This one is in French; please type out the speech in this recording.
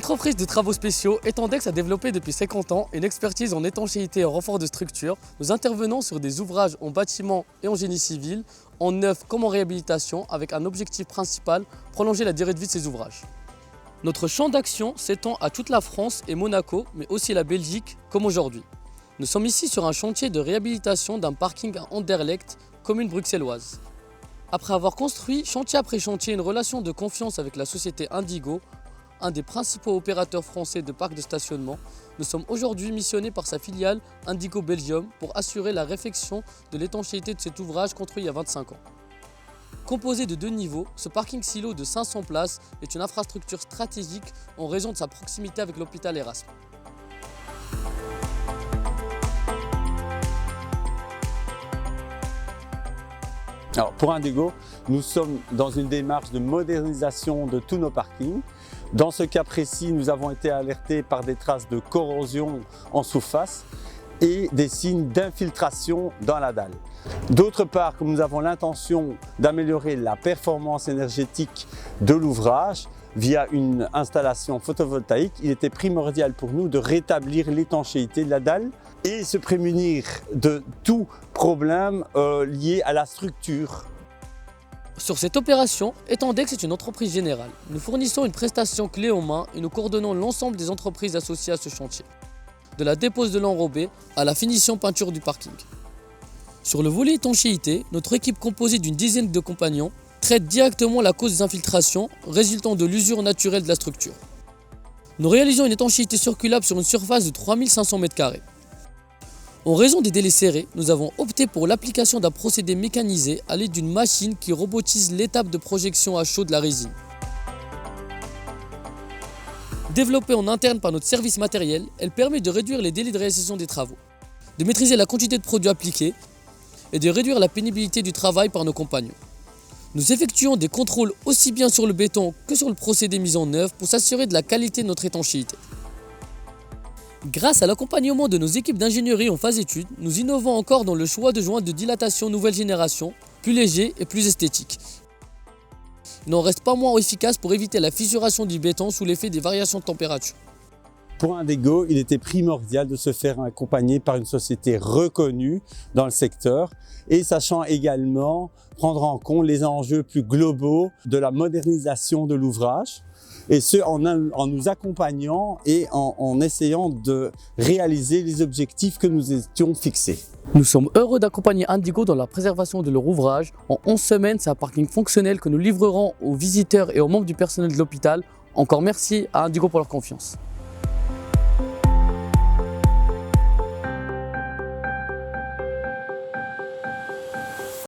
Entreprise de travaux spéciaux, Etandex a développé depuis 50 ans une expertise en étanchéité et en renfort de structure. Nous intervenons sur des ouvrages en bâtiment et en génie civil, en neuf comme en réhabilitation, avec un objectif principal, prolonger la durée de vie de ces ouvrages. Notre champ d'action s'étend à toute la France et Monaco, mais aussi la Belgique, comme aujourd'hui. Nous sommes ici sur un chantier de réhabilitation d'un parking à Anderlecht, commune bruxelloise. Après avoir construit chantier après chantier une relation de confiance avec la société Indigo, un des principaux opérateurs français de parcs de stationnement, nous sommes aujourd'hui missionnés par sa filiale Indigo Belgium pour assurer la réfection de l'étanchéité de cet ouvrage construit il y a 25 ans. Composé de 2 niveaux, ce parking silo de 500 places est une infrastructure stratégique en raison de sa proximité avec l'hôpital Erasme. Alors pour Indigo, nous sommes dans une démarche de modernisation de tous nos parkings. Dans ce cas précis, nous avons été alertés par des traces de corrosion en surface et des signes d'infiltration dans la dalle. D'autre part, comme nous avons l'intention d'améliorer la performance énergétique de l'ouvrage via une installation photovoltaïque, il était primordial pour nous de rétablir l'étanchéité de la dalle et se prémunir de tout problème lié à la structure. Sur cette opération, Etandex est une entreprise générale. Nous fournissons une prestation clé en main et nous coordonnons l'ensemble des entreprises associées à ce chantier, de la dépose de l'enrobé à la finition peinture du parking. Sur le volet étanchéité, notre équipe composée d'une dizaine de compagnons traite directement la cause des infiltrations résultant de l'usure naturelle de la structure. Nous réalisons une étanchéité circulable sur une surface de 3500 m². En raison des délais serrés, nous avons opté pour l'application d'un procédé mécanisé à l'aide d'une machine qui robotise l'étape de projection à chaud de la résine. Développée en interne par notre service matériel, elle permet de réduire les délais de réalisation des travaux, de maîtriser la quantité de produits appliqués et de réduire la pénibilité du travail par nos compagnons. Nous effectuons des contrôles aussi bien sur le béton que sur le procédé mis en œuvre pour s'assurer de la qualité de notre étanchéité. Grâce à l'accompagnement de nos équipes d'ingénierie en phase étude, nous innovons encore dans le choix de joints de dilatation nouvelle génération, plus légers et plus esthétiques. Il n'en reste pas moins efficace pour éviter la fissuration du béton sous l'effet des variations de température. Pour Indigo, il était primordial de se faire accompagner par une société reconnue dans le secteur et sachant également prendre en compte les enjeux plus globaux de la modernisation de l'ouvrage. Et ce, en nous accompagnant et en essayant de réaliser les objectifs que nous étions fixés. Nous sommes heureux d'accompagner Indigo dans la préservation de leur ouvrage. En 11 semaines, c'est un parking fonctionnel que nous livrerons aux visiteurs et aux membres du personnel de l'hôpital. Encore merci à Indigo pour leur confiance.